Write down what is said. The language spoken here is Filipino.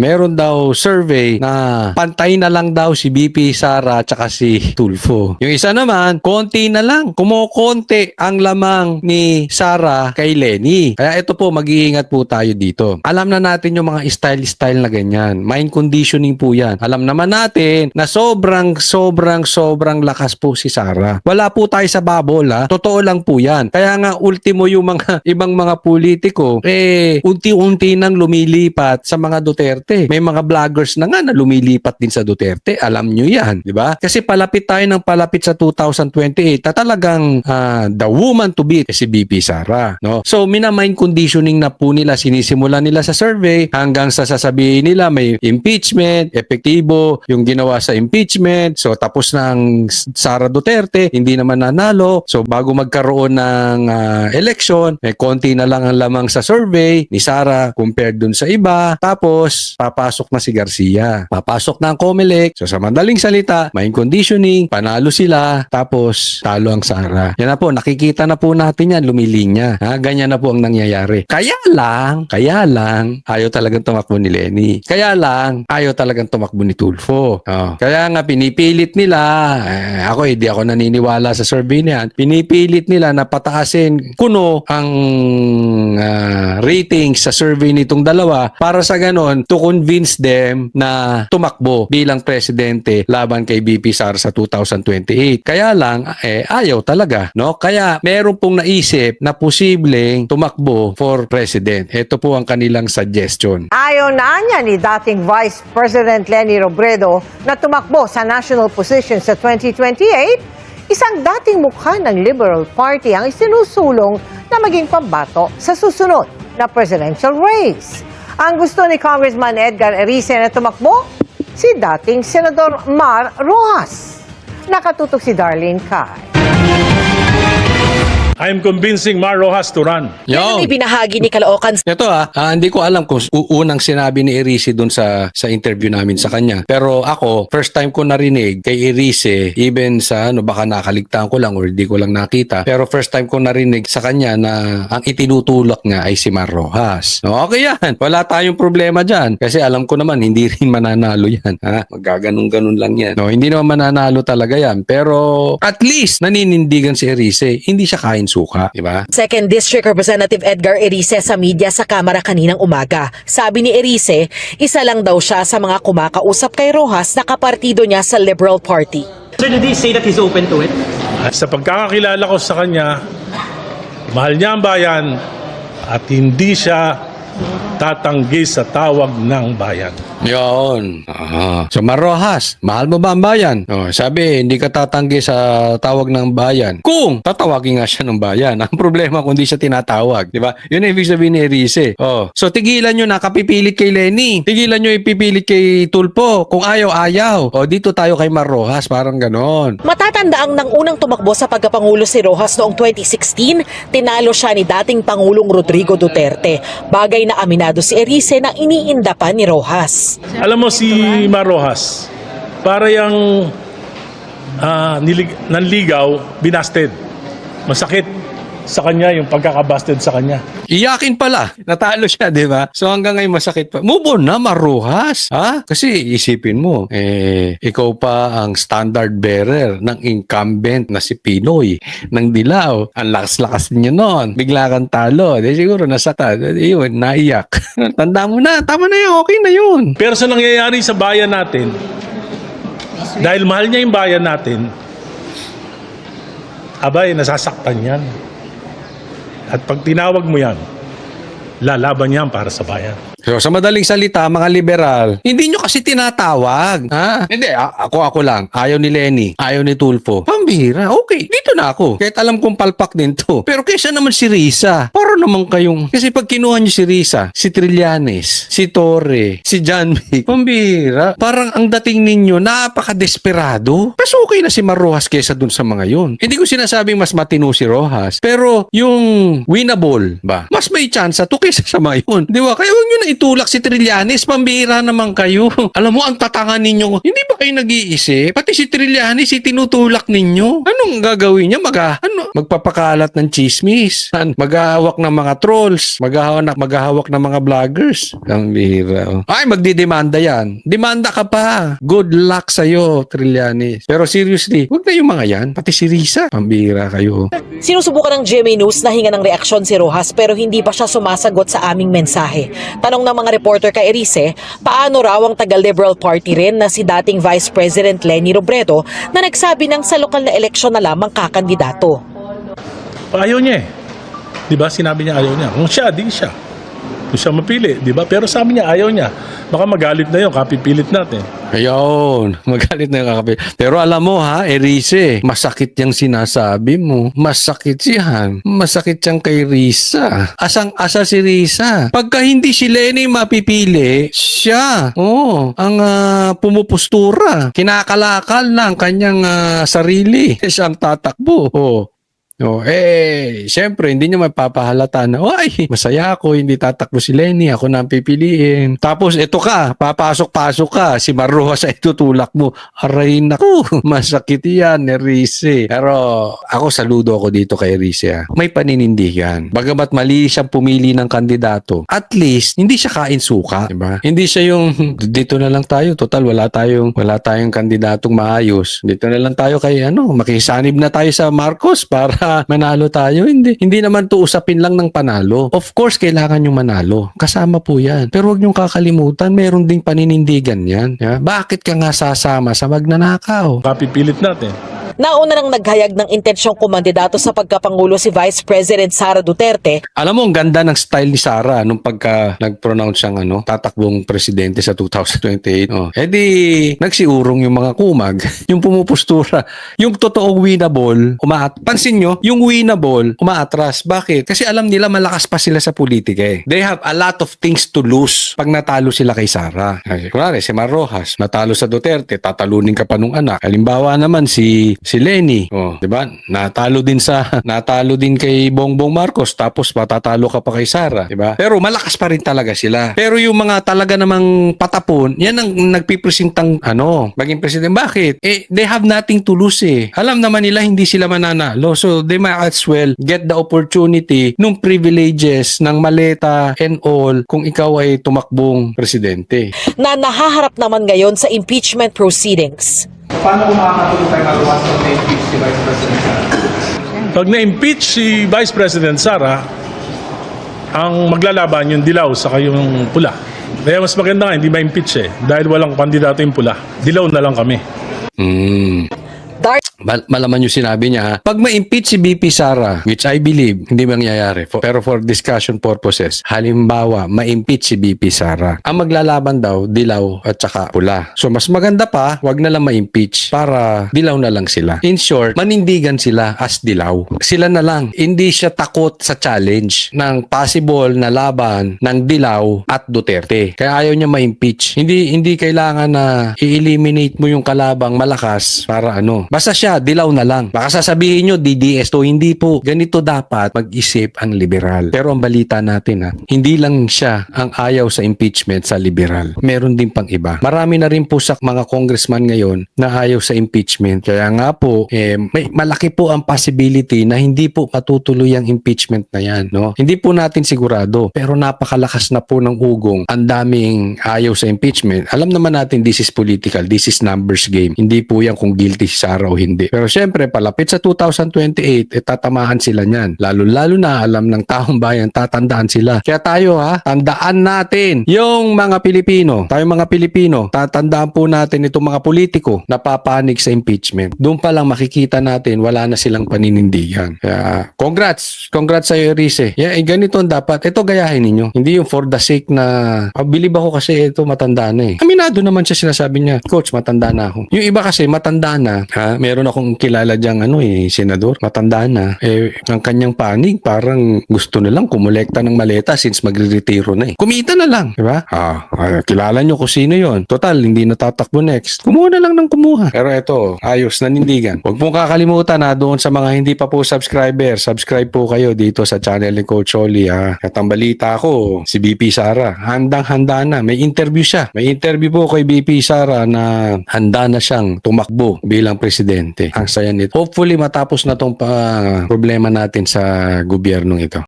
meron daw survey na pantay na lang daw si BP Sara at saka si Tulfo. Yung isa naman, konti na lang. Kumukonti ang lamang ni Sara kay Lenny. Kaya ito po, mag-iingat po tayo dito. Alam na natin yung mga style-style na ganyan. Mind conditioning po yan. Alam naman natin na sobrang lakas po si Sara. Wala po tayo sa bubble, ha. Totoo lang po yan. Kaya nga, ultimo yung mga ibang mga politiko, unti-unti nang lumilipat sa mga Duterte. May mga vloggers na nga na lumilipat din sa Duterte. Alam nyo yan, di ba? Kasi palapit tayo ng palapit sa 2028 na talagang the woman to beat si BP Sara, no? So, mina-mind conditioning na po nila, sinisimulan nila sa survey hanggang sa sasabihin nila may impeachment, epektibo yung ginawa sa impeachment. So, tapos ng Sara Duterte, hindi naman nanalo. So, bago magkaroon ng election, may konti na lang ang lamang sa survey ni Sara compared dun sa iba. Tapos, papasok na si Garcia. Papasok na ang COMELEC. So, sa madaling salita, mind conditioning, panalo sila, tapos talo ang Sara. Yan na po, nakikita na po natin yan, lumilinya. Ganyan na po ang nangyayari. Kaya lang, ayaw talagang tumakbo ni Lenny. Kaya lang, ayaw talagang tumakbo ni Tulfo. Kaya nga, pinipilit nila, hindi ako naniniwala sa survey niyan, pinipilit nila na pataasin kuno ang ratings sa survey nitong dalawa para sa ganon to convince them na tumakbo bilang presidente laban kay BP Sara sa 2028. Kaya lang, ayaw talaga, no? Kaya meron pong naisip na posibleng tumakbo for president. Ito po ang kanilang suggestion. Ayaw na niya ni dating Vice President Leni Robredo na tumakbo sa national position sa 2028, isang dating mukha ng Liberal Party ang isinusulong na maging pambato sa susunod na presidential race. Ang gusto ni Congressman Edgar Erice na tumakbo, si dating Senador Mar Rojas. Nakatutok si Darlene Kai. I'm convincing Mar Rojas to run. Yan ang ibinahagi ni Caloocan. Ito hindi ko alam kung unang sinabi ni Erice dun sa interview namin sa kanya. Pero ako, first time ko narinig kay Erice, even sa baka nakaligtaan ko lang or di ko lang nakita. Pero first time ko narinig sa kanya na ang itinutulak niya ay si Mar Rojas. No, okay yan. Wala tayong problema dyan. Kasi alam ko naman, hindi rin mananalo yan. Maggaganong-ganon lang yan. No, hindi naman mananalo talaga yan. Pero at least naninindigan si Erice. Hindi siya kain suka, di ba? Second District Representative Edgar Erice sa media sa Kamara kaninang umaga. Sabi ni Erice, isa lang daw siya sa mga kumakausap kay Rojas na kapartido niya sa Liberal Party. So did he say that he's open to it? Sa pagkakakilala ko sa kanya, mahal niya ang bayan at hindi siya tatanggi sa tawag ng bayan. Yun. So Mar Rojas, mahal mo ba ang bayan? Sabi, hindi ka tatanggi sa tawag ng bayan. Kung tatawagin nga siya ng bayan. Ang problema kung di siya tinatawag. Di ba? Yun ang ibig sabihin ni Erice. So tigilan nyo na kapipilit kay Lenny. Tigilan nyo ipipilit kay Tulfo. Kung ayaw. Dito tayo kay Mar Rojas. Parang ganon. Matatandaang nang unang tumakbo sa pagkapangulo si Rojas noong 2016, tinalo siya ni dating Pangulong Rodrigo Duterte. Bagay na aminado si Erice na iniinda pa ni Rojas. Alam mo si Mar Rojas, para yung nanligaw, binasted. Masakit sa kanya yung pagkakabasted sa kanya. Iyakin pala. Natalo siya, di ba? So hanggang ngayon masakit pa. Move on na, Mar Rojas. Kasi isipin mo, ikaw pa ang standard bearer ng incumbent na si Pinoy ng Dilaw. Ang lakas-lakas niya noon. Bigla kang talo. Di siguro nasakta. Yun, naiyak. Tanda mo na. Tama na yun. Okay na yun. Pero sa nangyayari sa bayan natin, dahil mahal niya yung bayan natin, nasasaktan yan. At pag tinawag mo yan, lalaban yan para sa bayan. So, sa madaling salita, mga liberal, hindi nyo kasi tinatawag. Hindi, ako lang. Ayaw ni Lenny. Ayaw ni Tulfo. Pambihira. Okay, dito na ako. Kahit alam kong palpak din to. Pero kaysa naman si Risa. Para naman kayong... Kasi pag kinuha nyo si Risa, si Trillanes, si Torre, si John Vic, pambihira. Parang ang dating ninyo, napaka-desperado. Mas okay na si Mar Rojas kaysa dun sa mga yun. Hindi ko sinasabing mas matino si Rojas. Pero yung winnable ba? Mas may chance to kaysa sa mga yun. Di ba? Kaya huwag nyo na itulak si Trillanes, pambihira naman kayo. Alam mo, ang tatanga ninyo. Hindi ba kayo nag-iisip? Pati si Trillanes, itinutulak ninyo. Anong gagawin niya? Magpapakalat ng chismis. Maghahawak ng mga trolls. Maghahawak ng mga vloggers. Ang bihira. Oh. Ay, magdidemanda yan. Demanda ka pa. Good luck sa'yo, Trillanes. Pero seriously, huwag na yung mga yan. Pati si Risa. Pambihira kayo. Sinusubukan ng GMA News na hinga ng reaksyon si Rojas pero hindi pa siya sumasagot sa aming mensahe. Tanong ng mga reporter kay Erice, paano raw ang taga-Liberal Party rin na si dating Vice President Leni Robredo na nagsabi ng sa lokal na eleksyon na lamang kakandidato. Ayaw niya eh. Di ba? Sinabi niya ayaw niya. Kung siya, di siya. Kung siya mapili, di ba? Pero sabi niya ayaw niya. Baka magalit na yun, kapipilit natin. Ayun, magalit na yung kakape. Pero alam mo ha, Erice, masakit yung sinasabi mo. Masakit yan. Masakit yan kay Risa. Asang-asa si Risa. Pagka hindi si Leni mapipili, siya, ang pumupustura. Kinakalakal ng kanyang sarili. Siyang tatakbo. Siyempre, hindi niya mapapahalata na, ay, masaya ako, hindi tatakbo si Leni, ako na ang pipiliin. Tapos, ito ka, papasok-pasok ka, si Marroja sa itutulak mo. Aray, naku, masakit yan, Erice. Pero, ako saludo ako dito kay Erice. May paninindigan. Bagamat mali siyang pumili ng kandidato, at least, hindi siya kain suka. Diba? Hindi siya yung, dito na lang tayo, total, wala tayong kandidatong maayos. Dito na lang tayo kay, makisanib na tayo sa Marcos para manalo tayo. Hindi naman to usapin lang ng panalo. Of course, kailangan yung manalo. Kasama po yan. Pero huwag niyong kakalimutan, meron ding paninindigan yan. Yeah? Bakit ka nga sasama sa magnanakaw? Kapipilit natin. Nauna nang naghayag ng intensyong kumandidato sa pagkapangulo si Vice President Sara Duterte. Alam mo, ang ganda ng style ni Sara nung pagka nag-pronounce siyang tatakbong presidente sa 2028. Nagsiurong yung mga kumag, yung pumupustura, yung totoong winnable, pansin nyo, yung winnable, umaatras. Bakit? Kasi alam nila malakas pa sila sa politika eh. They have a lot of things to lose pag natalo sila kay Sara. Kunwari, si Marrojas, natalo sa Duterte, tatalunin ka pa nung anak. Halimbawa naman si Leni, 'di ba? Natalo din kay Bongbong Marcos tapos matatalo ka pa kay Sara, 'di ba? Pero malakas pa rin talaga sila. Pero yung mga talaga namang patapon, yan ang nagpipresentang maging presidente. Bakit? They have nothing to lose eh. Alam naman nila hindi sila mananalo. So they might as well get the opportunity nung privileges ng maleta and all kung ikaw ay tumakbong presidente. Na nahaharap naman ngayon sa impeachment proceedings. Paano kung makakatulong tayo magawas ng na-impeach si Vice President Sara? Pag na-impeach si Vice President Sara, ang maglalaban yung dilaw sa yung pula. Kaya mas maganda nga, hindi ma-impeach eh. Dahil walang kandidato yung pula. Dilaw na lang kami. Malaman yung sinabi niya ha. Pag ma-impeach si BP Sara, which I believe hindi mangyayari, pero for discussion purposes, halimbawa ma-impeach si BP Sara, ang maglalaban daw dilaw at saka pula. So mas maganda pa, wag na lang ma-impeach para dilaw na lang sila. In short, manindigan sila as dilaw. Sila na lang. Hindi siya takot sa challenge ng possible na laban ng dilaw at Duterte. Kaya ayaw niya ma-impeach. Hindi kailangan na i-eliminate mo yung kalabang malakas para basta siya dilaw na lang. Baka sasabihin nyo, DDS to. Hindi po. Ganito dapat mag-isip ang liberal. Pero ang balita natin hindi lang siya ang ayaw sa impeachment sa liberal. Meron din pang iba. Marami na rin po sa mga congressman ngayon na ayaw sa impeachment. Kaya nga po, may malaki po ang possibility na hindi po matutuloy ang impeachment na yan. Hindi po natin sigurado. Pero napakalakas na po ng ugong. Ang daming ayaw sa impeachment. Alam naman natin this is political. This is numbers game. Hindi po yan kung guilty si Sara o hindi. Pero syempre, palapit sa 2028, tatamahan sila niyan. Lalo na alam ng taong bayan, tatandaan sila. Kaya tayo tandaan natin yung mga Pilipino. Tayong mga Pilipino, tatandaan po natin itong mga politiko na papanig sa impeachment. Doon pa lang makikita natin, wala na silang paninindigan. Kaya, congrats sa iyo, Erice. Ganito ang dapat. Ito gayahin ninyo. Hindi yung for the sake na, bilib ako kasi ito matanda na eh. Aminado naman siya, sinasabi niya, Coach, matanda na ako. Yung iba kasi matanda na, meron akong kilala diyang senador. Matanda na. Ang kanyang panig, parang gusto na lang kumulekta ng maleta since magre-retiro na eh. Kumita na lang, di ba? Kilala nyo kung sino yon. Total, hindi natatakbo next. Kumuha na lang ng kumuha. Pero ito, ayos, nanindigan. Huwag pong kakalimutan doon sa mga hindi pa po subscriber, subscribe po kayo dito sa channel ni Coach Oli ha. At ang balita ko, si BP Sara, handang-handa na. May interview siya. May interview po kay BP Sara na handa na siyang tumakbo bilang presidente. Ang saya nito. Hopefully matapos na tong problema natin sa gobyernong ito.